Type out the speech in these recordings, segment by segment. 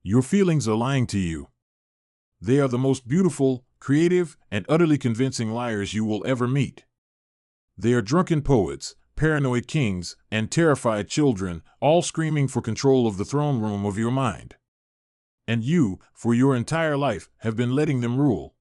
Your feelings are lying to you. They are the most beautiful, creative, and utterly convincing liars you will ever meet. They are drunken poets, paranoid kings, and terrified children, all screaming for control of the throne room of your mind. And you, for your entire life, have been letting them rule.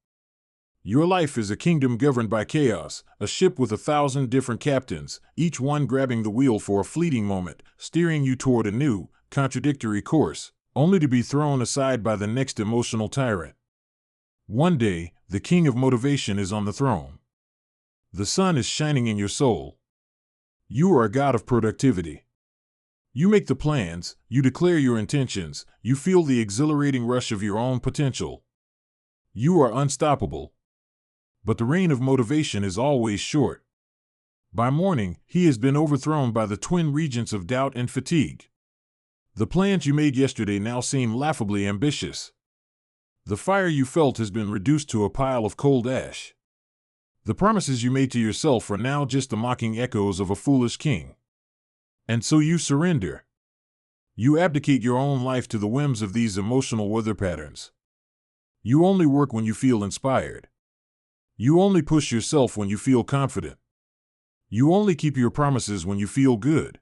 Your life is a kingdom governed by chaos, a ship with 1,000 different captains, each one grabbing the wheel for a fleeting moment, steering you toward a new, contradictory course, only to be thrown aside by the next emotional tyrant. One day, the king of motivation is on the throne. The sun is shining in your soul. You are a god of productivity. You make the plans, you declare your intentions, you feel the exhilarating rush of your own potential. You are unstoppable. But the reign of motivation is always short. By morning, he has been overthrown by the twin regents of doubt and fatigue. The plans you made yesterday now seem laughably ambitious. The fire you felt has been reduced to a pile of cold ash. The promises you made to yourself are now just the mocking echoes of a foolish king. And so you surrender. You abdicate your own life to the whims of these emotional weather patterns. You only work when you feel inspired. You only push yourself when you feel confident. You only keep your promises when you feel good.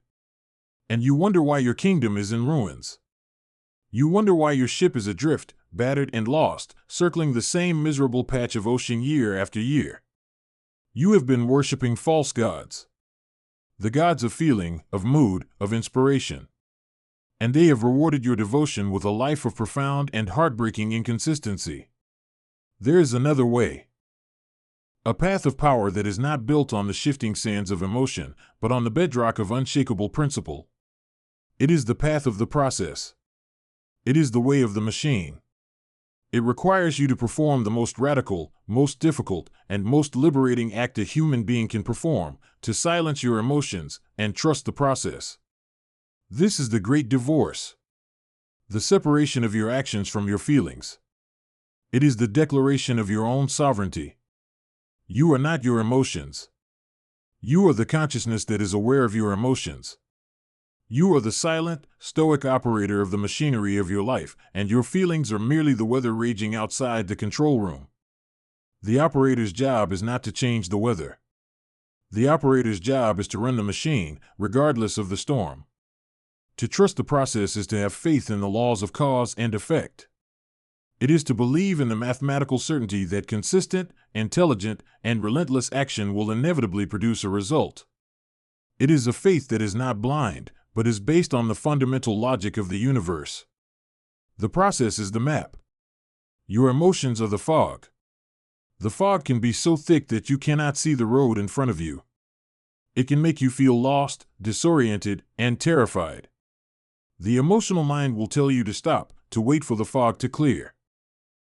And you wonder why your kingdom is in ruins. You wonder why your ship is adrift, battered and lost, circling the same miserable patch of ocean year after year. You have been worshiping false gods. The gods of feeling, of mood, of inspiration. And they have rewarded your devotion with a life of profound and heartbreaking inconsistency. There is another way. A path of power that is not built on the shifting sands of emotion, but on the bedrock of unshakable principle. It is the path of the process. It is the way of the machine. It requires you to perform the most radical, most difficult, and most liberating act a human being can perform, to silence your emotions and trust the process. This is the great divorce. The separation of your actions from your feelings. It is the declaration of your own sovereignty. You are not your emotions. You are the consciousness that is aware of your emotions. You are the silent, stoic operator of the machinery of your life, and your feelings are merely the weather raging outside the control room. The operator's job is not to change the weather. The operator's job is to run the machine, regardless of the storm. To trust the process is to have faith in the laws of cause and effect. It is to believe in the mathematical certainty that consistent, intelligent, and relentless action will inevitably produce a result. It is a faith that is not blind, but is based on the fundamental logic of the universe. The process is the map. Your emotions are the fog. The fog can be so thick that you cannot see the road in front of you. It can make you feel lost, disoriented, and terrified. The emotional mind will tell you to stop, to wait for the fog to clear.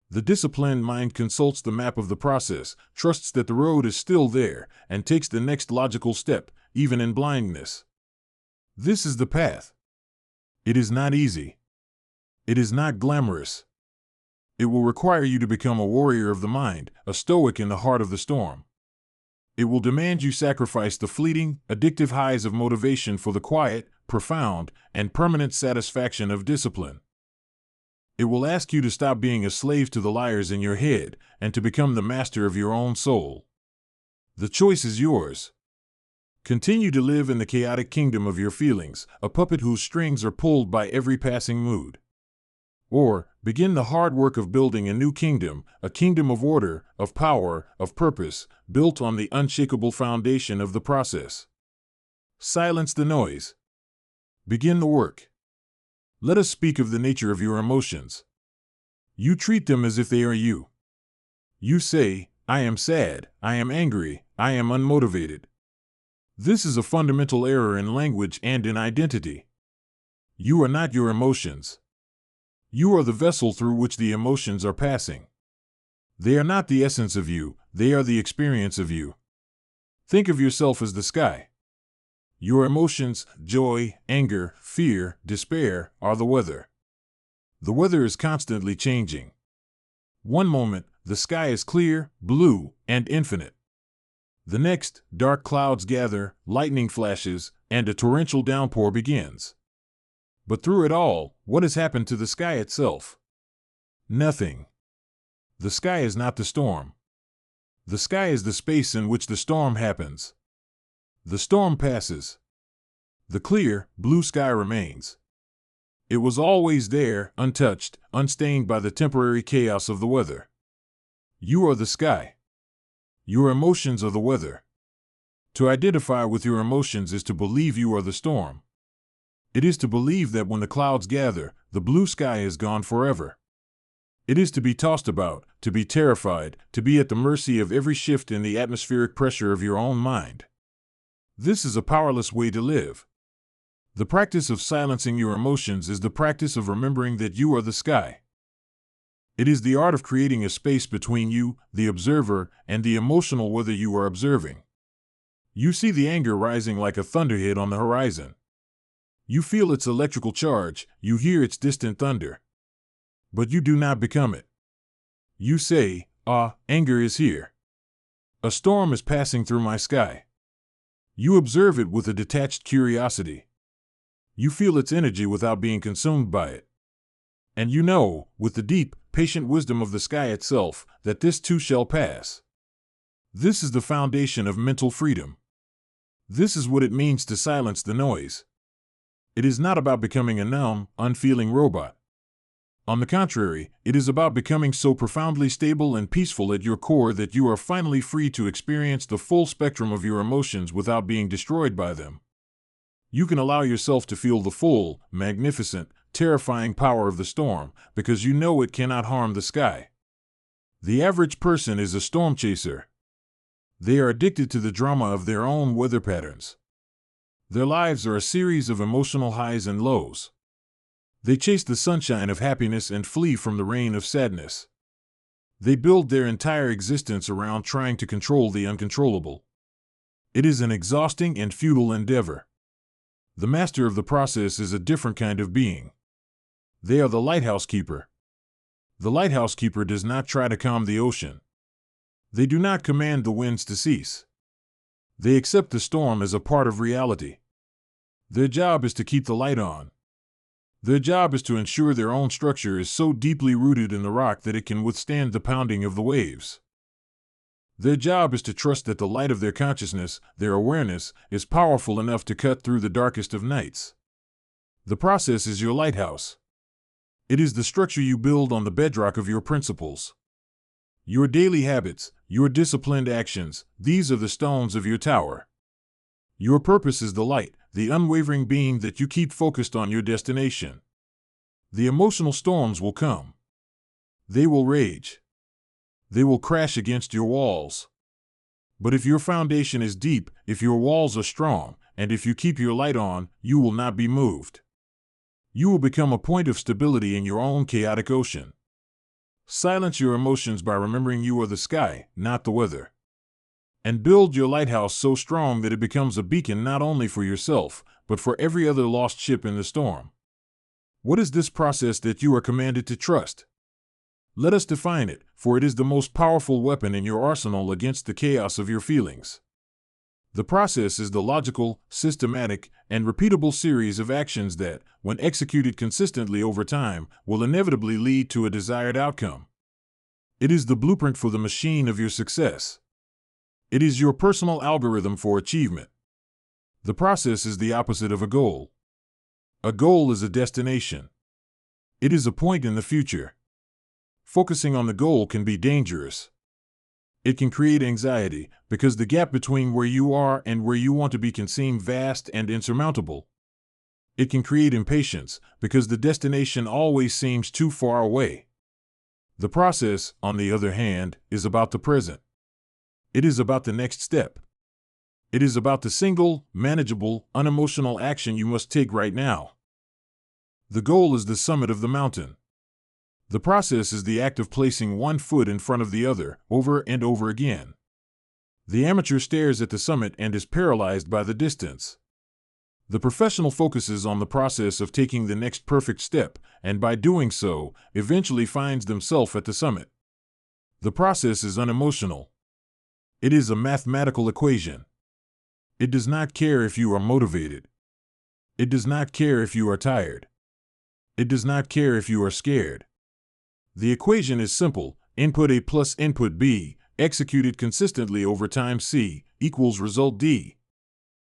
The disciplined mind consults the map of the process, trusts that the road is still there, and takes the next logical step, even in blindness. This is the path. It is not easy. It is not glamorous. It will require you to become a warrior of the mind, a stoic in the heart of the storm. It will demand you sacrifice the fleeting, addictive highs of motivation for the quiet, profound, and permanent satisfaction of discipline. It will ask you to stop being a slave to the liars in your head and to become the master of your own soul. The choice is yours. Continue to live in the chaotic kingdom of your feelings, a puppet whose strings are pulled by every passing mood. Or, begin the hard work of building a new kingdom, a kingdom of order, of power, of purpose, built on the unshakable foundation of the process. Silence the noise. Begin the work. Let us speak of the nature of your emotions. You treat them as if they are you. You say, I am sad, I am angry, I am unmotivated. This is a fundamental error in language and in identity. You are not your emotions. You are the vessel through which the emotions are passing. They are not the essence of you, they are the experience of you. Think of yourself as the sky. Your emotions, joy, anger, fear, despair, are the weather. The weather is constantly changing. One moment, the sky is clear, blue, and infinite. The next, dark clouds gather, lightning flashes, and a torrential downpour begins. But through it all, what has happened to the sky itself? Nothing. The sky is not the storm. The sky is the space in which the storm happens. The storm passes. The clear, blue sky remains. It was always there, untouched, unstained by the temporary chaos of the weather. You are the sky. Your emotions are the weather. To identify with your emotions is to believe you are the storm. It is to believe that when the clouds gather, the blue sky is gone forever. It is to be tossed about, to be terrified, to be at the mercy of every shift in the atmospheric pressure of your own mind. This is a powerless way to live. The practice of silencing your emotions is the practice of remembering that you are the sky. It is the art of creating a space between you, the observer, and the emotional weather you are observing. You see the anger rising like a thunderhead on the horizon. You feel its electrical charge, you hear its distant thunder. But you do not become it. You say, anger is here. A storm is passing through my sky. You observe it with a detached curiosity. You feel its energy without being consumed by it. And you know, with the deep, patient wisdom of the sky itself, that this too shall pass. This is the foundation of mental freedom. This is what it means to silence the noise. It is not about becoming a numb, unfeeling robot. On the contrary, it is about becoming so profoundly stable and peaceful at your core that you are finally free to experience the full spectrum of your emotions without being destroyed by them. You can allow yourself to feel the full, magnificent, terrifying power of the storm because you know it cannot harm the sky. The average person is a storm chaser. They are addicted to the drama of their own weather patterns. Their lives are a series of emotional highs and lows. They chase the sunshine of happiness and flee from the rain of sadness. They build their entire existence around trying to control the uncontrollable. It is an exhausting and futile endeavor. The master of the process is a different kind of being. They are the lighthouse keeper. The lighthouse keeper does not try to calm the ocean. They do not command the winds to cease. They accept the storm as a part of reality. Their job is to keep the light on. Their job is to ensure their own structure is so deeply rooted in the rock that it can withstand the pounding of the waves. Their job is to trust that the light of their consciousness, their awareness, is powerful enough to cut through the darkest of nights. The process is your lighthouse. It is the structure you build on the bedrock of your principles. Your daily habits, your disciplined actions, these are the stones of your tower. Your purpose is the light, the unwavering beam that you keep focused on your destination. The emotional storms will come. They will rage. They will crash against your walls. But if your foundation is deep, if your walls are strong, and if you keep your light on, you will not be moved. You will become a point of stability in your own chaotic ocean. Silence your emotions by remembering you are the sky, not the weather. And build your lighthouse so strong that it becomes a beacon not only for yourself, but for every other lost ship in the storm. What is this process that you are commanded to trust? Let us define it, for it is the most powerful weapon in your arsenal against the chaos of your feelings. The process is the logical, systematic, and repeatable series of actions that, when executed consistently over time, will inevitably lead to a desired outcome. It is the blueprint for the machine of your success. It is your personal algorithm for achievement. The process is the opposite of a goal. A goal is a destination. It is a point in the future. Focusing on the goal can be dangerous. It can create anxiety, because the gap between where you are and where you want to be can seem vast and insurmountable. It can create impatience, because the destination always seems too far away. The process, on the other hand, is about the present. It is about the next step. It is about the single, manageable, unemotional action you must take right now. The goal is the summit of the mountain. The process is the act of placing one foot in front of the other, over and over again. The amateur stares at the summit and is paralyzed by the distance. The professional focuses on the process of taking the next perfect step, and by doing so, eventually finds themselves at the summit. The process is unemotional. It is a mathematical equation. It does not care if you are motivated. It does not care if you are tired. It does not care if you are scared. The equation is simple: input A plus input B, executed consistently over time C, equals result D.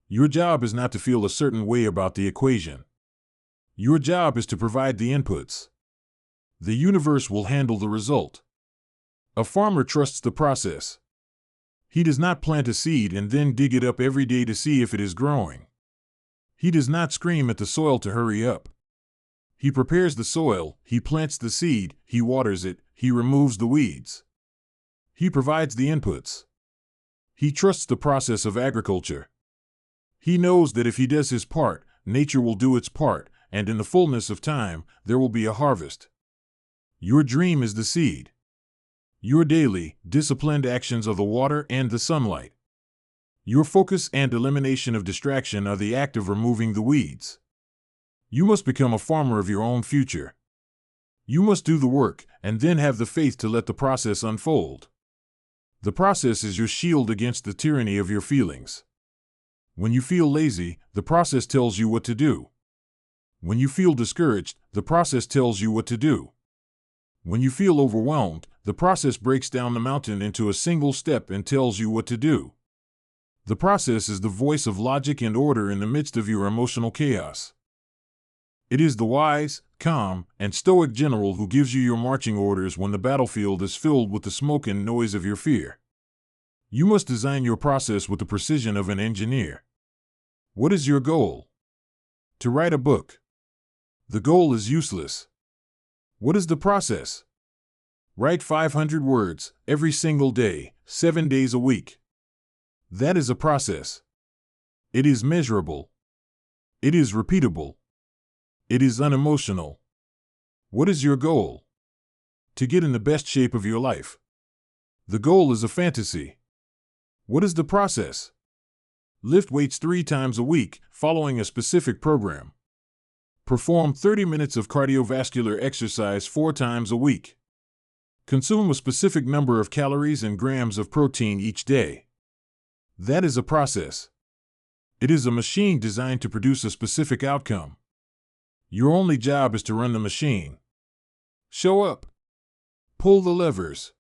Your job is not to feel a certain way about the equation. Your job is to provide the inputs. The universe will handle the result. A farmer trusts the process. He does not plant a seed and then dig it up every day to see if it is growing. He does not scream at the soil to hurry up. He prepares the soil, he plants the seed, he waters it, he removes the weeds. He provides the inputs. He trusts the process of agriculture. He knows that if he does his part, nature will do its part, and in the fullness of time, there will be a harvest. Your dream is the seed. Your daily, disciplined actions are the water and the sunlight. Your focus and elimination of distraction are the act of removing the weeds. You must become a farmer of your own future. You must do the work and then have the faith to let the process unfold. The process is your shield against the tyranny of your feelings. When you feel lazy, the process tells you what to do. When you feel discouraged, the process tells you what to do. When you feel overwhelmed, the process breaks down the mountain into a single step and tells you what to do. The process is the voice of logic and order in the midst of your emotional chaos. It is the wise, calm, and stoic general who gives you your marching orders when the battlefield is filled with the smoke and noise of your fear. You must design your process with the precision of an engineer. What is your goal? To write a book. The goal is useless. What is the process? Write 500 words every single day, 7 days a week. That is a process. It is measurable. It is repeatable. It is unemotional. What is your goal? To get in the best shape of your life. The goal is a fantasy. What is the process? Lift weights 3 times a week, following a specific program. Perform 30 minutes of cardiovascular exercise 4 times a week. Consume a specific number of calories and grams of protein each day. That is a process. It is a machine designed to produce a specific outcome. Your only job is to run the machine. Show up. Pull the levers.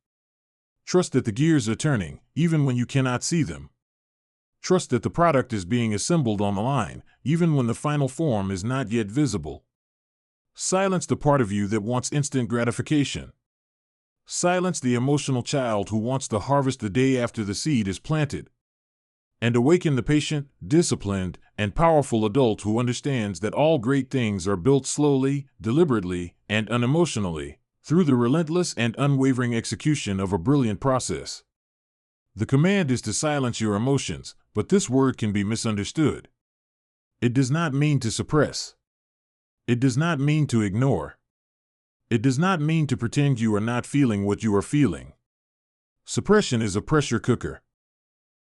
Trust that the gears are turning, even when you cannot see them. Trust that the product is being assembled on the line, even when the final form is not yet visible. Silence the part of you that wants instant gratification. Silence the emotional child who wants to harvest the day after the seed is planted. And awaken the patient, disciplined, and powerful adult who understands that all great things are built slowly, deliberately, and unemotionally, through the relentless and unwavering execution of a brilliant process. The command is to silence your emotions, but this word can be misunderstood. It does not mean to suppress. It does not mean to ignore. It does not mean to pretend you are not feeling what you are feeling. Suppression is a pressure cooker.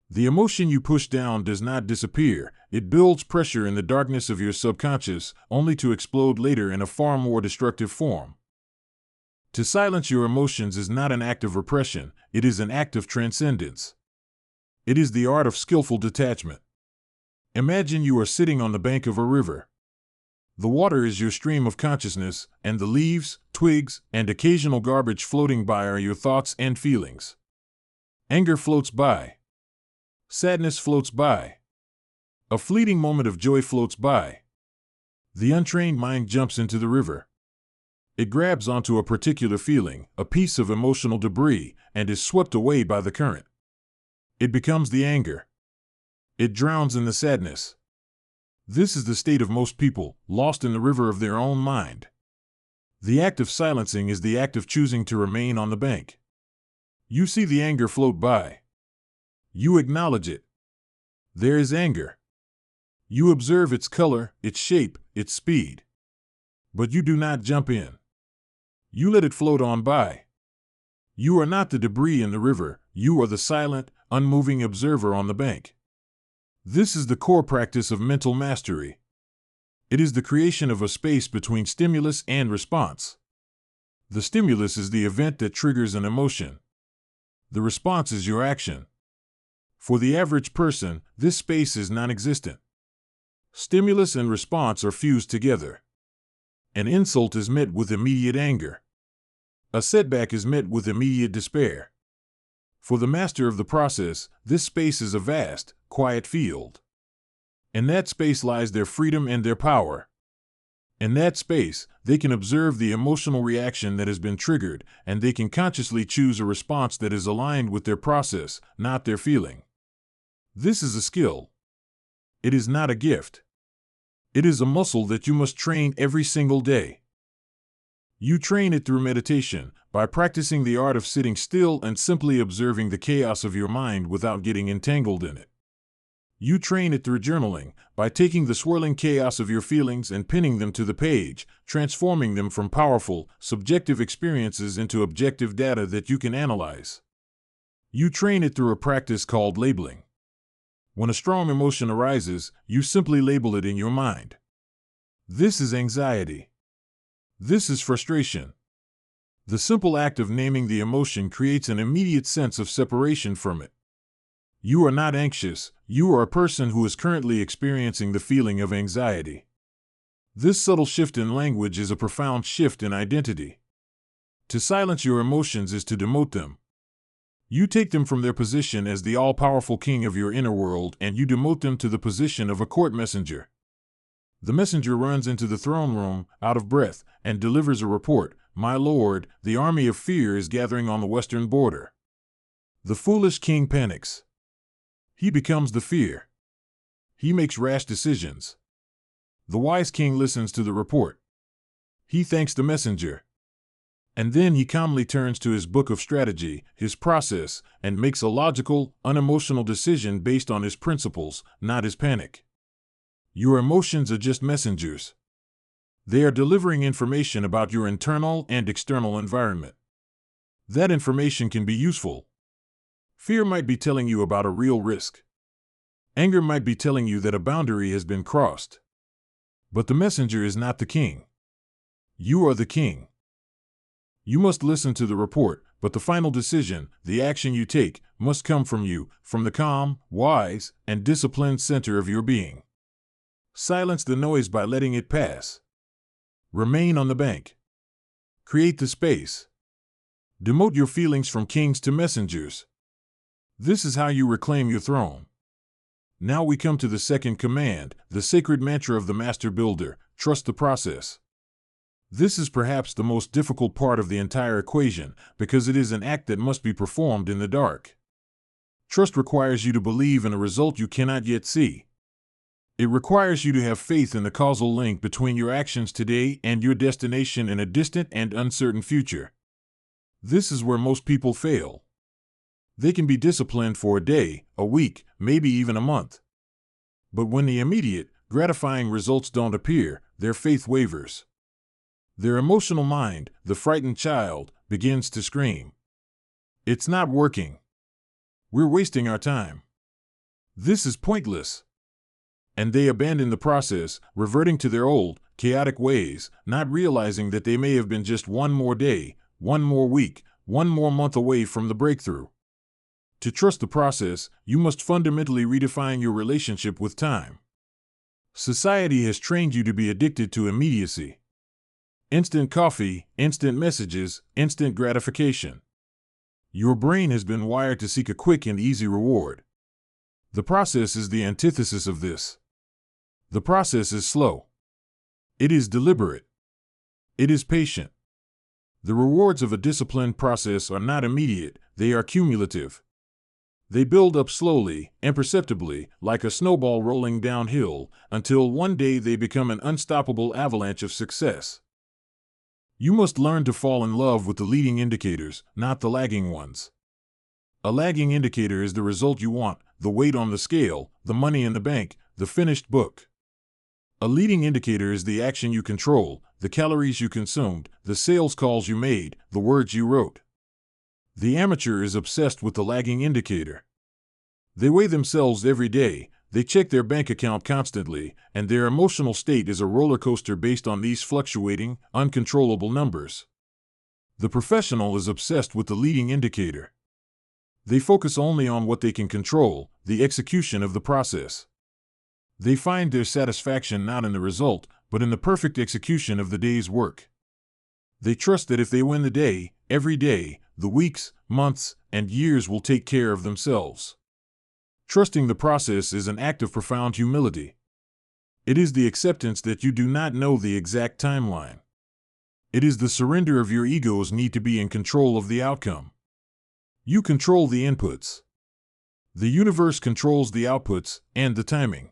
The emotion you push down does not disappear. It builds pressure in the darkness of your subconscious, only to explode later in a far more destructive form. To silence your emotions is not an act of repression, it is an act of transcendence. It is the art of skillful detachment. Imagine you are sitting on the bank of a river. The water is your stream of consciousness, and the leaves, twigs, and occasional garbage floating by are your thoughts and feelings. Anger floats by. Sadness floats by. A fleeting moment of joy floats by. The untrained mind jumps into the river. It grabs onto a particular feeling, a piece of emotional debris, and is swept away by the current. It becomes the anger. It drowns in the sadness. This is the state of most people, lost in the river of their own mind. The act of silencing is the act of choosing to remain on the bank. You see the anger float by. You acknowledge it. There is anger. You observe its color, its shape, its speed. But you do not jump in. You let it float on by. You are not the debris in the river, you are the silent, unmoving observer on the bank. This is the core practice of mental mastery. It is the creation of a space between stimulus and response. The stimulus is the event that triggers an emotion. The response is your action. For the average person, this space is non-existent. Stimulus and response are fused together. An insult is met with immediate anger. A setback is met with immediate despair. For the master of the process, this space is a vast, quiet field. In that space lies their freedom and their power. In that space, they can observe the emotional reaction that has been triggered, and they can consciously choose a response that is aligned with their process, not their feeling. This is a skill. It is not a gift. It is a muscle that you must train every single day. You train it through meditation, by practicing the art of sitting still and simply observing the chaos of your mind without getting entangled in it. You train it through journaling, by taking the swirling chaos of your feelings and pinning them to the page, transforming them from powerful, subjective experiences into objective data that you can analyze. You train it through a practice called labeling. When a strong emotion arises, you simply label it in your mind. This is anxiety. This is frustration. The simple act of naming the emotion creates an immediate sense of separation from it. You are not anxious, you are a person who is currently experiencing the feeling of anxiety. This subtle shift in language is a profound shift in identity. To silence your emotions is to demote them. You take them from their position as the all-powerful king of your inner world and you demote them to the position of a court messenger. The messenger runs into the throne room, out of breath, and delivers a report. My lord, the army of fear is gathering on the western border. The foolish king panics. He becomes the fear. He makes rash decisions. The wise king listens to the report. He thanks the messenger. And then he calmly turns to his book of strategy, his process, and makes a logical, unemotional decision based on his principles, not his panic. Your emotions are just messengers. They are delivering information about your internal and external environment. That information can be useful. Fear might be telling you about a real risk. Anger might be telling you that a boundary has been crossed. But the messenger is not the king. You are the king. You must listen to the report, but the final decision, the action you take, must come from you, from the calm, wise, and disciplined center of your being. Silence the noise by letting it pass. Remain on the bank. Create the space. Demote your feelings from kings to messengers. This is how you reclaim your throne. Now we come to the second command, the sacred mantra of the master builder: trust the process. This is perhaps the most difficult part of the entire equation, because it is an act that must be performed in the dark. Trust requires you to believe in a result you cannot yet see. It requires you to have faith in the causal link between your actions today and your destination in a distant and uncertain future. This is where most people fail. They can be disciplined for a day, a week, maybe even a month. But when the immediate, gratifying results don't appear, their faith wavers. Their emotional mind, the frightened child, begins to scream. It's not working. We're wasting our time. This is pointless. And they abandon the process, reverting to their old, chaotic ways, not realizing that they may have been just one more day, one more week, one more month away from the breakthrough. To trust the process, you must fundamentally redefine your relationship with time. Society has trained you to be addicted to immediacy. Instant coffee, instant messages, instant gratification. Your brain has been wired to seek a quick and easy reward. The process is the antithesis of this. The process is slow. It is deliberate. It is patient. The rewards of a disciplined process are not immediate, they are cumulative. They build up slowly, imperceptibly, like a snowball rolling downhill, until one day they become an unstoppable avalanche of success. You must learn to fall in love with the leading indicators, not the lagging ones. A lagging indicator is the result you want, the weight on the scale, the money in the bank, the finished book. A leading indicator is the action you control, the calories you consumed, the sales calls you made, the words you wrote. The amateur is obsessed with the lagging indicator. They weigh themselves every day, they check their bank account constantly, and their emotional state is a roller coaster based on these fluctuating, uncontrollable numbers. The professional is obsessed with the leading indicator. They focus only on what they can control, the execution of the process. They find their satisfaction not in the result, but in the perfect execution of the day's work. They trust that if they win the day, every day, the weeks, months, and years will take care of themselves. Trusting the process is an act of profound humility. It is the acceptance that you do not know the exact timeline. It is the surrender of your ego's need to be in control of the outcome. You control the inputs. The universe controls the outputs and the timing.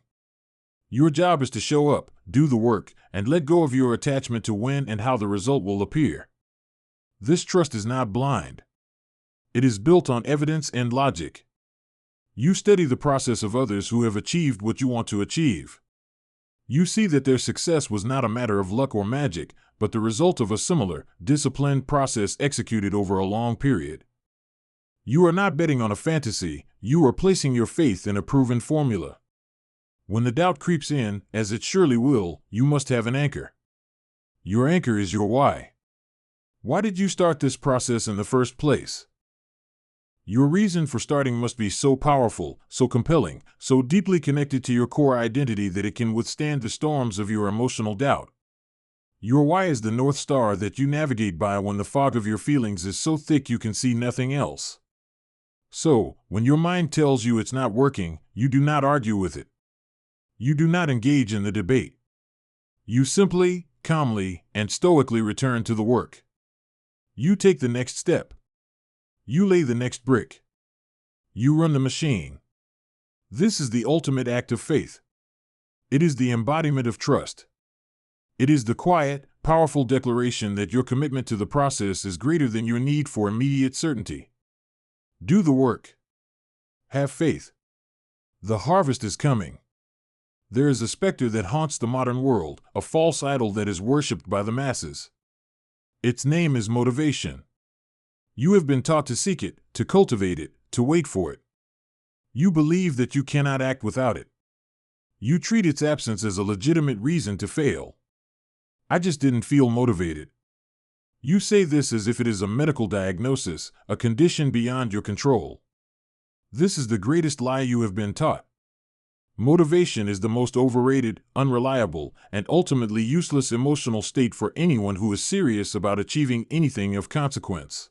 Your job is to show up, do the work, and let go of your attachment to when and how the result will appear. This trust is not blind. It is built on evidence and logic. You study the process of others who have achieved what you want to achieve. You see that their success was not a matter of luck or magic, but the result of a similar, disciplined process executed over a long period. You are not betting on a fantasy, you are placing your faith in a proven formula. When the doubt creeps in, as it surely will, you must have an anchor. Your anchor is your why. Why did you start this process in the first place? Your reason for starting must be so powerful, so compelling, so deeply connected to your core identity that it can withstand the storms of your emotional doubt. Your why is the North Star that you navigate by when the fog of your feelings is so thick you can see nothing else. So, when your mind tells you it's not working, you do not argue with it. You do not engage in the debate. You simply, calmly, and stoically return to the work. You take the next step. You lay the next brick. You run the machine. This is the ultimate act of faith. It is the embodiment of trust. It is the quiet, powerful declaration that your commitment to the process is greater than your need for immediate certainty. Do the work. Have faith. The harvest is coming. There is a specter that haunts the modern world, a false idol that is worshipped by the masses. Its name is motivation. You have been taught to seek it, to cultivate it, to wait for it. You believe that you cannot act without it. You treat its absence as a legitimate reason to fail. I just didn't feel motivated. You say this as if it is a medical diagnosis, a condition beyond your control. This is the greatest lie you have been taught. Motivation is the most overrated, unreliable, and ultimately useless emotional state for anyone who is serious about achieving anything of consequence.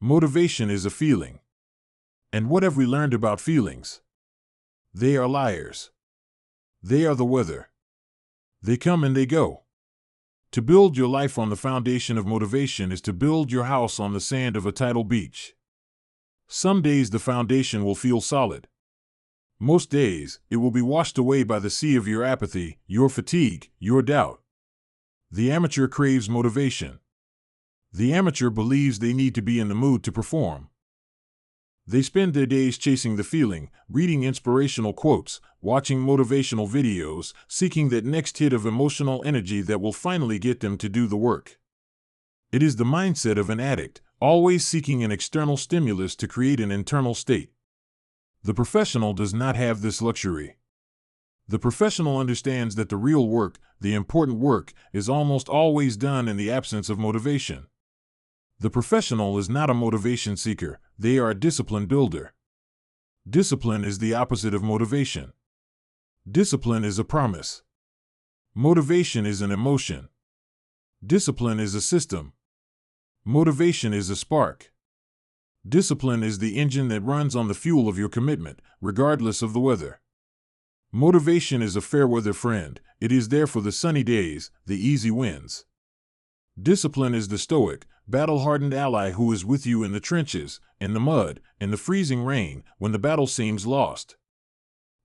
Motivation is a feeling. And what have we learned about feelings? They are liars. They are the weather. They come and they go. To build your life on the foundation of motivation is to build your house on the sand of a tidal beach. Some days the foundation will feel solid. Most days, it will be washed away by the sea of your apathy, your fatigue, your doubt. The amateur craves motivation. The amateur believes they need to be in the mood to perform. They spend their days chasing the feeling, reading inspirational quotes, watching motivational videos, seeking that next hit of emotional energy that will finally get them to do the work. It is the mindset of an addict, always seeking an external stimulus to create an internal state. The professional does not have this luxury. The professional understands that the real work, the important work, is almost always done in the absence of motivation. The professional is not a motivation seeker, they are a discipline builder. Discipline is the opposite of motivation. Discipline is a promise. Motivation is an emotion. Discipline is a system. Motivation is a spark. Discipline is the engine that runs on the fuel of your commitment, regardless of the weather. Motivation is a fair-weather friend. It is there for the sunny days, the easy wins. Discipline is the stoic, battle-hardened ally who is with you in the trenches, in the mud, in the freezing rain, when the battle seems lost.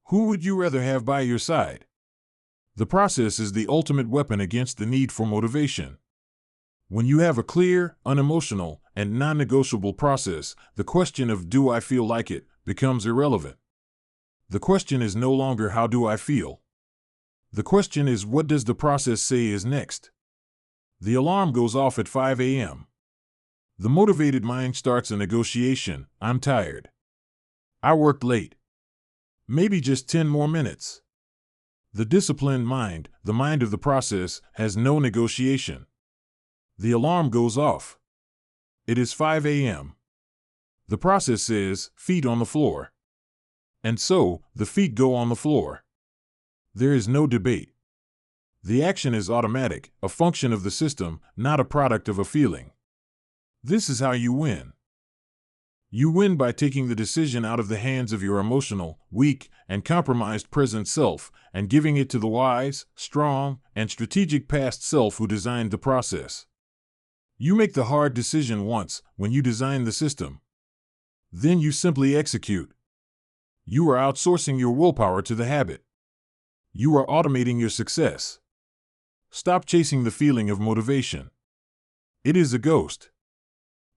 Who would you rather have by your side? The process is the ultimate weapon against the need for motivation. When you have a clear, unemotional, and non-negotiable process, the question of "do I feel like it?" becomes irrelevant. The question is no longer "how do I feel?" The question is "what does the process say is next?" The alarm goes off at 5 a.m. The motivated mind starts a negotiation. I'm tired. I worked late. Maybe just 10 more minutes. The disciplined mind, the mind of the process, has no negotiation. The alarm goes off. It is 5 a.m. The process says, feet on the floor. And so, the feet go on the floor. There is no debate. The action is automatic, a function of the system, not a product of a feeling. This is how you win. You win by taking the decision out of the hands of your emotional, weak, and compromised present self and giving it to the wise, strong, and strategic past self who designed the process. You make the hard decision once when you design the system. Then you simply execute. You are outsourcing your willpower to the habit. You are automating your success. Stop chasing the feeling of motivation. It is a ghost.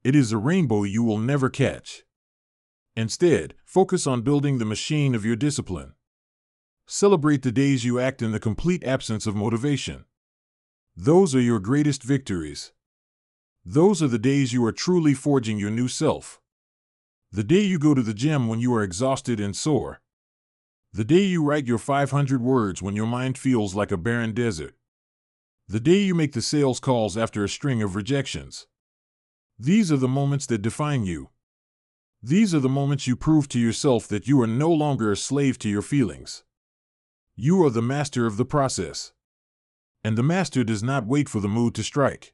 It is a rainbow you will never catch. Instead, focus on building the machine of your discipline. Celebrate the days you act in the complete absence of motivation. Those are your greatest victories. Those are the days you are truly forging your new self. The day you go to the gym when you are exhausted and sore. The day you write your 500 words when your mind feels like a barren desert. The day you make the sales calls after a string of rejections. These are the moments that define you. These are the moments you prove to yourself that you are no longer a slave to your feelings. You are the master of the process. And the master does not wait for the mood to strike.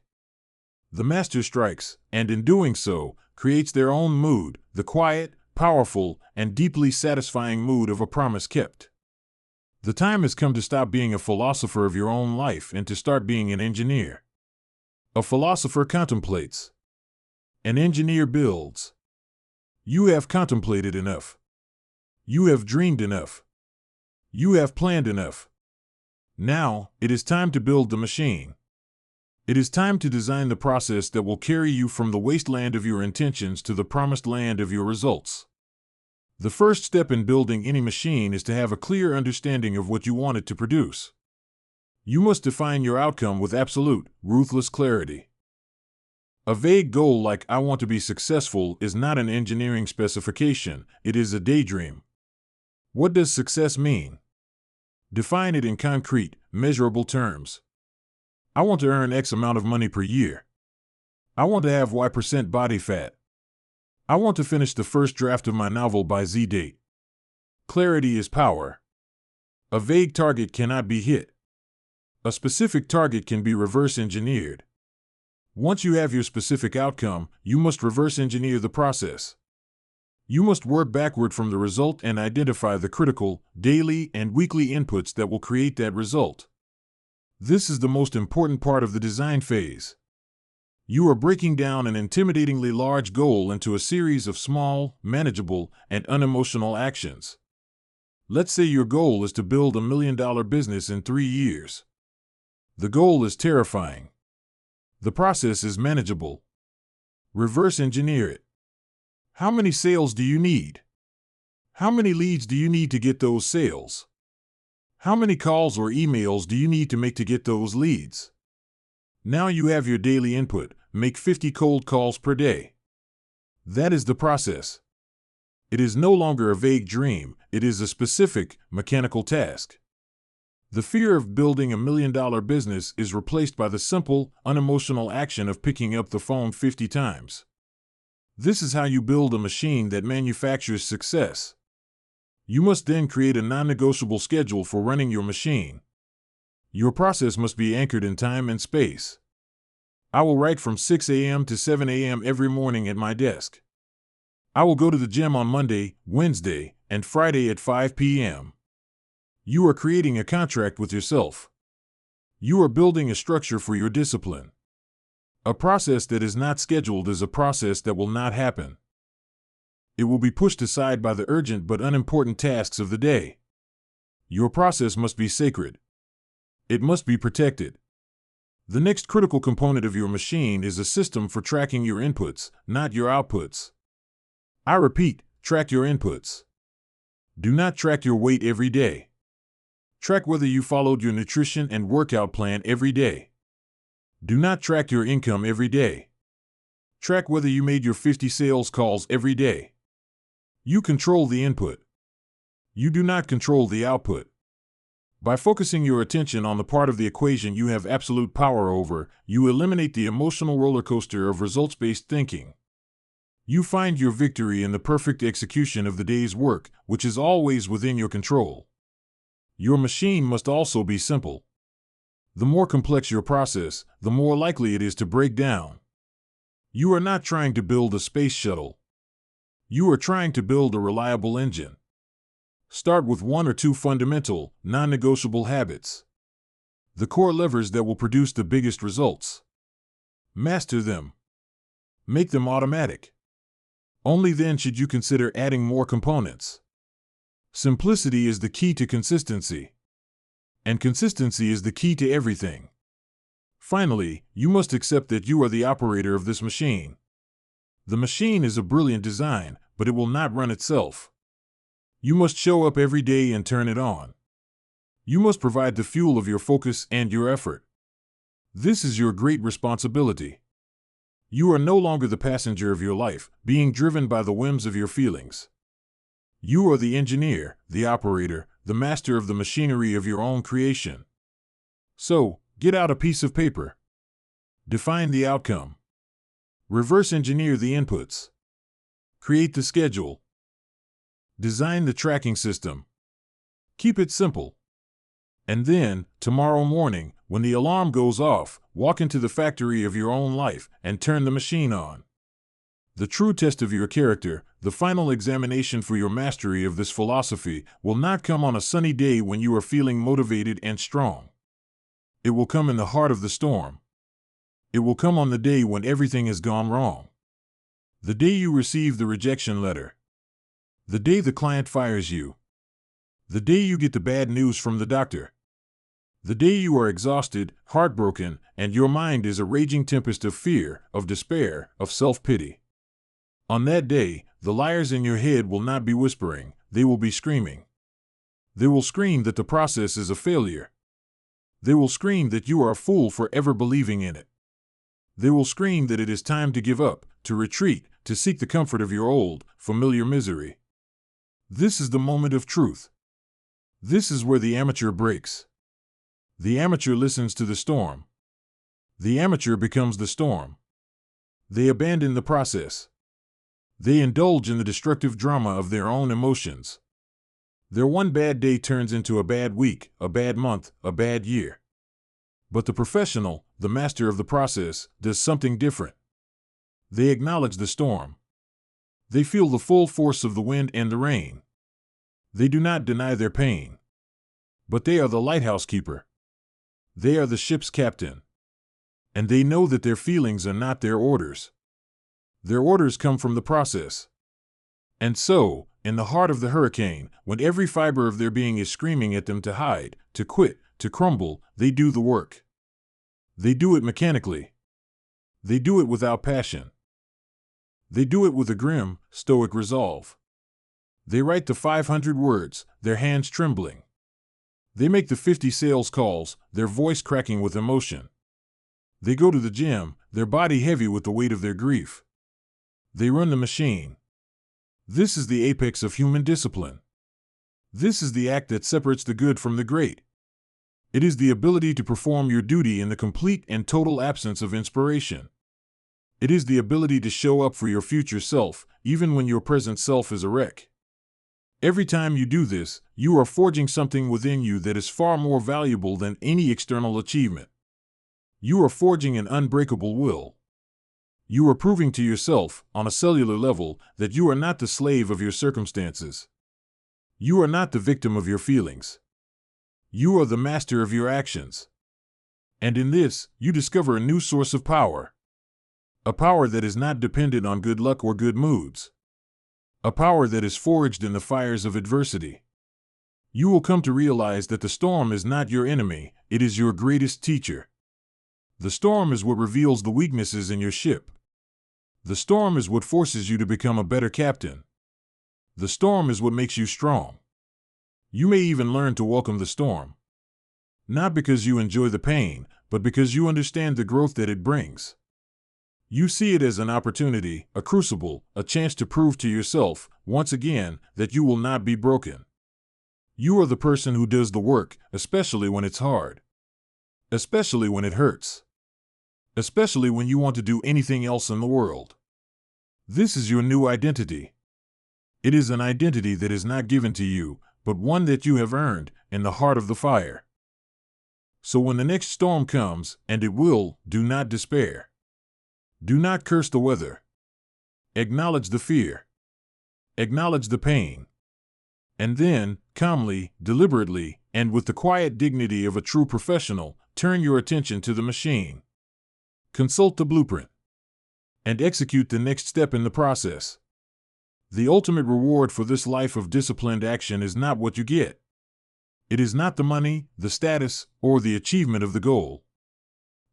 The master strikes, and in doing so, creates their own mood, the quiet, powerful, and deeply satisfying mood of a promise kept. The time has come to stop being a philosopher of your own life and to start being an engineer. A philosopher contemplates. An engineer builds. You have contemplated enough. You have dreamed enough. You have planned enough. Now, it is time to build the machine. It is time to design the process that will carry you from the wasteland of your intentions to the promised land of your results. The first step in building any machine is to have a clear understanding of what you want it to produce. You must define your outcome with absolute, ruthless clarity. A vague goal like "I want to be successful" is not an engineering specification, it is a daydream. What does success mean? Define it in concrete, measurable terms. I want to earn X amount of money per year. I want to have Y% body fat. I want to finish the first draft of my novel by Z date. Clarity is power. A vague target cannot be hit. A specific target can be reverse engineered. Once you have your specific outcome, you must reverse engineer the process. You must work backward from the result and identify the critical, daily, and weekly inputs that will create that result. This is the most important part of the design phase. You are breaking down an intimidatingly large goal into a series of small, manageable, and unemotional actions. Let's say your goal is to build $1 million business in 3 years. The goal is terrifying. The process is manageable. Reverse engineer it. How many sales do you need? How many leads do you need to get those sales? How many calls or emails do you need to make to get those leads? Now you have your daily input. Make 50 cold calls per day. That is the process. It is no longer a vague dream, it is a specific, mechanical task. The fear of building $1 million business is replaced by the simple, unemotional action of picking up the phone 50 times. This is how you build a machine that manufactures success. You must then create a non-negotiable schedule for running your machine. Your process must be anchored in time and space. I will write from 6 a.m. to 7 a.m. every morning at my desk. I will go to the gym on Monday, Wednesday, and Friday at 5 p.m. You are creating a contract with yourself. You are building a structure for your discipline. A process that is not scheduled is a process that will not happen. It will be pushed aside by the urgent but unimportant tasks of the day. Your process must be sacred. It must be protected. The next critical component of your machine is a system for tracking your inputs, not your outputs. I repeat, track your inputs. Do not track your weight every day. Track whether you followed your nutrition and workout plan every day. Do not track your income every day. Track whether you made your 50 sales calls every day. You control the input. You do not control the output. By focusing your attention on the part of the equation you have absolute power over, you eliminate the emotional roller coaster of results-based thinking. You find your victory in the perfect execution of the day's work, which is always within your control. Your machine must also be simple. The more complex your process, the more likely it is to break down. You are not trying to build a space shuttle. You are trying to build a reliable engine. Start with 1 or 2 fundamental, non-negotiable habits. The core levers that will produce the biggest results. Master them. Make them automatic. Only then should you consider adding more components. Simplicity is the key to consistency. And consistency is the key to everything. Finally, you must accept that you are the operator of this machine. The machine is a brilliant design, but it will not run itself. You must show up every day and turn it on. You must provide the fuel of your focus and your effort. This is your great responsibility. You are no longer the passenger of your life, being driven by the whims of your feelings. You are the engineer, the operator, the master of the machinery of your own creation. So, get out a piece of paper. Define the outcome. Reverse engineer the inputs. Create the schedule. Design the tracking system. Keep it simple. And then, tomorrow morning, when the alarm goes off, walk into the factory of your own life and turn the machine on. The true test of your character, the final examination for your mastery of this philosophy, will not come on a sunny day when you are feeling motivated and strong. It will come in the heart of the storm. It will come on the day when everything has gone wrong. The day you receive the rejection letter. The day the client fires you. The day you get the bad news from the doctor. The day you are exhausted, heartbroken, and your mind is a raging tempest of fear, of despair, of self-pity. On that day, the liars in your head will not be whispering, they will be screaming. They will scream that the process is a failure. They will scream that you are a fool for ever believing in it. They will scream that it is time to give up, to retreat, to seek the comfort of your old, familiar misery. This is the moment of truth. This is where the amateur breaks. The amateur listens to the storm. The amateur becomes the storm. They abandon the process. They indulge in the destructive drama of their own emotions. Their one bad day turns into a bad week, a bad month, a bad year. But the professional, the master of the process, does something different. They acknowledge the storm. They feel the full force of the wind and the rain. They do not deny their pain. But they are the lighthouse keeper. They are the ship's captain. And they know that their feelings are not their orders. Their orders come from the process. And so, in the heart of the hurricane, when every fiber of their being is screaming at them to hide, to quit, to crumble, they do the work. They do it mechanically. They do it without passion. They do it with a grim, stoic resolve. They write the 500 words, their hands trembling. They make the 50 sales calls, their voice cracking with emotion. They go to the gym, their body heavy with the weight of their grief. They run the machine. This is the apex of human discipline. This is the act that separates the good from the great. It is the ability to perform your duty in the complete and total absence of inspiration. It is the ability to show up for your future self, even when your present self is a wreck. Every time you do this, you are forging something within you that is far more valuable than any external achievement. You are forging an unbreakable will. You are proving to yourself, on a cellular level, that you are not the slave of your circumstances. You are not the victim of your feelings. You are the master of your actions. And in this, you discover a new source of power. A power that is not dependent on good luck or good moods. A power that is forged in the fires of adversity. You will come to realize that the storm is not your enemy, it is your greatest teacher. The storm is what reveals the weaknesses in your ship. The storm is what forces you to become a better captain. The storm is what makes you strong. You may even learn to welcome the storm. Not because you enjoy the pain, but because you understand the growth that it brings. You see it as an opportunity, a crucible, a chance to prove to yourself, once again, that you will not be broken. You are the person who does the work, especially when it's hard. Especially when it hurts. Especially when you want to do anything else in the world. This is your new identity. It is an identity that is not given to you, but one that you have earned, in the heart of the fire. So when the next storm comes, and it will, do not despair. Do not curse the weather. Acknowledge the fear. Acknowledge the pain. And then, calmly, deliberately, and with the quiet dignity of a true professional, turn your attention to the machine. Consult the blueprint. And execute the next step in the process. The ultimate reward for this life of disciplined action is not what you get. It is not the money, the status, or the achievement of the goal.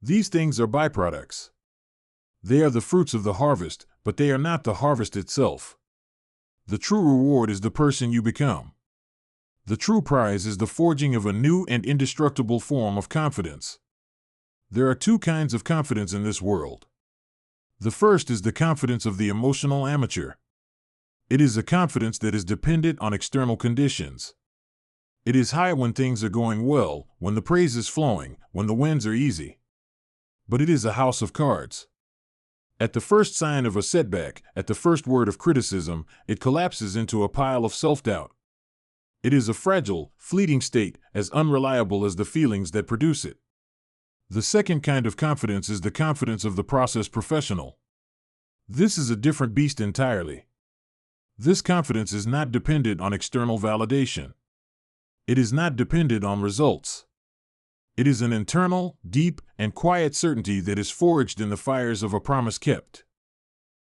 These things are byproducts. They are the fruits of the harvest, but they are not the harvest itself. The true reward is the person you become. The true prize is the forging of a new and indestructible form of confidence. There are two kinds of confidence in this world. The first is the confidence of the emotional amateur. It is a confidence that is dependent on external conditions. It is high when things are going well, when the praise is flowing, when the wins are easy. But it is a house of cards. At the first sign of a setback, at the first word of criticism, it collapses into a pile of self-doubt. It is a fragile, fleeting state, as unreliable as the feelings that produce it. The second kind of confidence is the confidence of the process professional. This is a different beast entirely. This confidence is not dependent on external validation. It is not dependent on results. It is an internal, deep, and quiet certainty that is forged in the fires of a promise kept.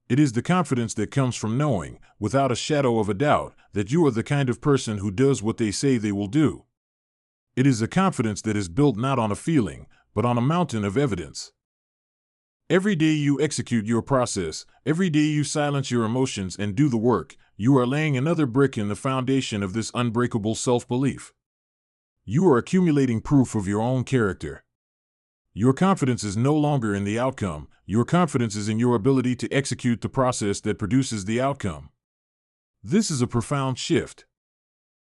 It is the confidence that comes from knowing, without a shadow of a doubt, that you are the kind of person who does what they say they will do. It is a confidence that is built not on a feeling, but on a mountain of evidence. Every day you execute your process, every day you silence your emotions and do the work, you are laying another brick in the foundation of this unbreakable self-belief. You are accumulating proof of your own character. Your confidence is no longer in the outcome, your confidence is in your ability to execute the process that produces the outcome. This is a profound shift.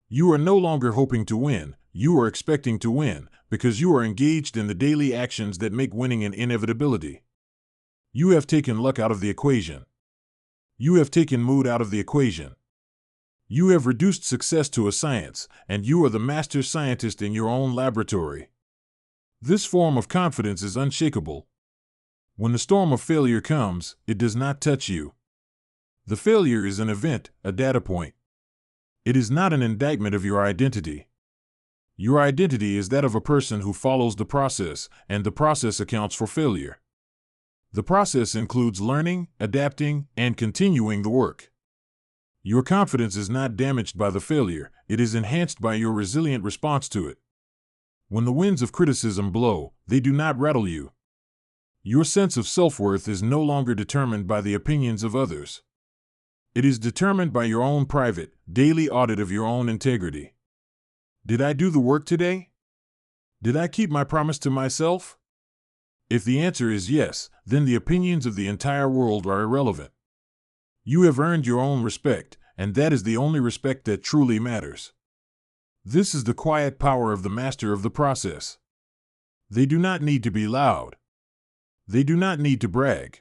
You are no longer hoping to win, you are expecting to win, because you are engaged in the daily actions that make winning an inevitability. You have taken luck out of the equation. You have taken mood out of the equation. You have reduced success to a science, and you are the master scientist in your own laboratory. This form of confidence is unshakable. When the storm of failure comes, it does not touch you. The failure is an event, a data point. It is not an indictment of your identity. Your identity is that of a person who follows the process, and the process accounts for failure. The process includes learning, adapting, and continuing the work. Your confidence is not damaged by the failure, it is enhanced by your resilient response to it. When the winds of criticism blow, they do not rattle you. Your sense of self-worth is no longer determined by the opinions of others. It is determined by your own private, daily audit of your own integrity. Did I do the work today? Did I keep my promise to myself? If the answer is yes, then the opinions of the entire world are irrelevant. You have earned your own respect, and that is the only respect that truly matters. This is the quiet power of the master of the process. They do not need to be loud. They do not need to brag.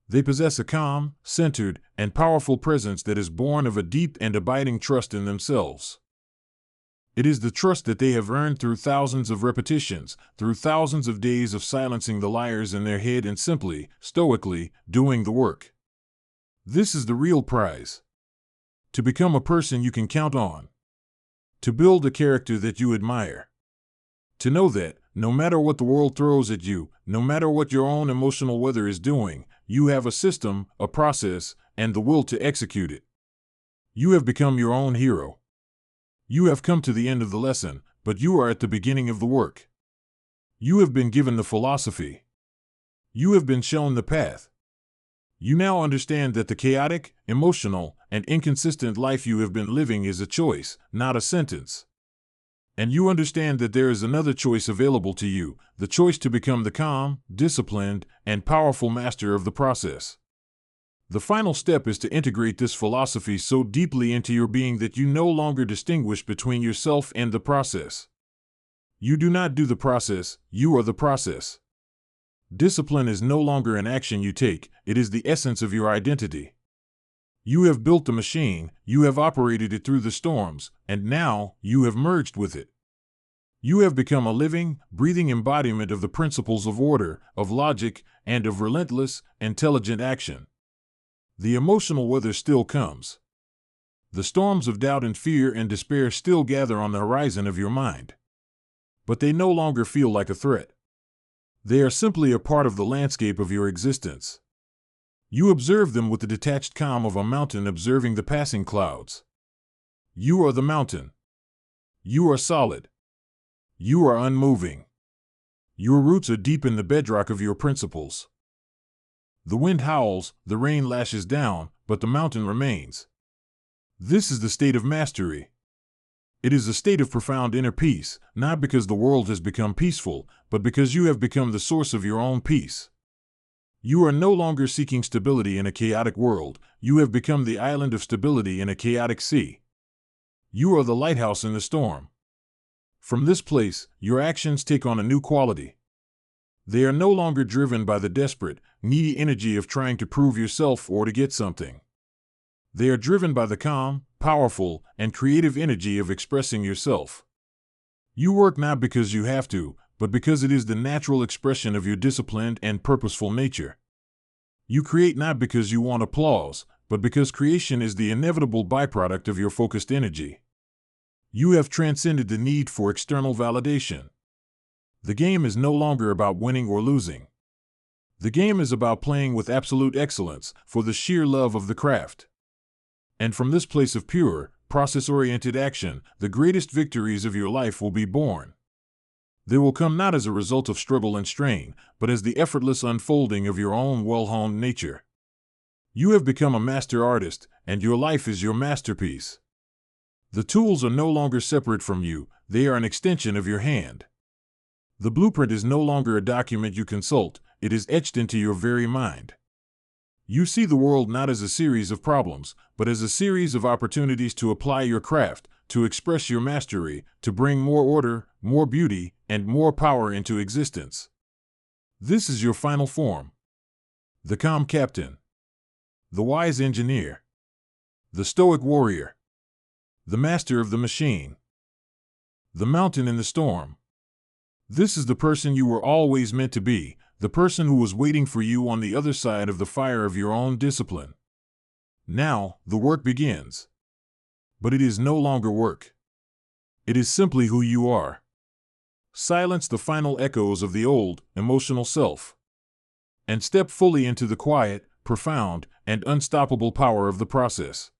They possess a calm, centered, and powerful presence that is born of a deep and abiding trust in themselves. It is the trust that they have earned through thousands of repetitions, through thousands of days of silencing the liars in their head and simply, stoically, doing the work. This is the real prize. To become a person you can count on. To build a character that you admire. To know that, no matter what the world throws at you, no matter what your own emotional weather is doing, you have a system, a process, and the will to execute it. You have become your own hero. You have come to the end of the lesson, but you are at the beginning of the work. You have been given the philosophy. You have been shown the path. You now understand that the chaotic, emotional, and inconsistent life you have been living is a choice, not a sentence. And you understand that there is another choice available to you, the choice to become the calm, disciplined, and powerful master of the process. The final step is to integrate this philosophy so deeply into your being that you no longer distinguish between yourself and the process. You do not do the process, you are the process. Discipline is no longer an action you take, it is the essence of your identity. You have built the machine, you have operated it through the storms, and now you have merged with it. You have become a living, breathing embodiment of the principles of order, of logic, and of relentless, intelligent action. The emotional weather still comes. The storms of doubt and fear and despair still gather on the horizon of your mind. But they no longer feel like a threat. They are simply a part of the landscape of your existence. You observe them with the detached calm of a mountain observing the passing clouds. You are the mountain. You are solid. You are unmoving. Your roots are deep in the bedrock of your principles. The wind howls, the rain lashes down, but the mountain remains. This is the state of mastery. It is a state of profound inner peace, not because the world has become peaceful, but because you have become the source of your own peace. You are no longer seeking stability in a chaotic world. You have become the island of stability in a chaotic sea. You are the lighthouse in the storm. From this place, your actions take on a new quality. They are no longer driven by the desperate, needy energy of trying to prove yourself or to get something. They are driven by the calm, powerful, and creative energy of expressing yourself. You work not because you have to, but because it is the natural expression of your disciplined and purposeful nature. You create not because you want applause, but because creation is the inevitable byproduct of your focused energy. You have transcended the need for external validation. The game is no longer about winning or losing. The game is about playing with absolute excellence for the sheer love of the craft. And from this place of pure, process-oriented action, the greatest victories of your life will be born. They will come not as a result of struggle and strain, but as the effortless unfolding of your own well-honed nature. You have become a master artist, and your life is your masterpiece. The tools are no longer separate from you, they are an extension of your hand. The blueprint is no longer a document you consult, it is etched into your very mind. You see the world not as a series of problems, but as a series of opportunities to apply your craft, to express your mastery, to bring more order, more beauty, and more power into existence. This is your final form. The calm captain. The wise engineer. The stoic warrior. The master of the machine. The mountain in the storm. This is the person you were always meant to be, the person who was waiting for you on the other side of the fire of your own discipline. Now, the work begins. But it is no longer work. It is simply who you are. Silence the final echoes of the old, emotional self. And step fully into the quiet, profound, and unstoppable power of the process.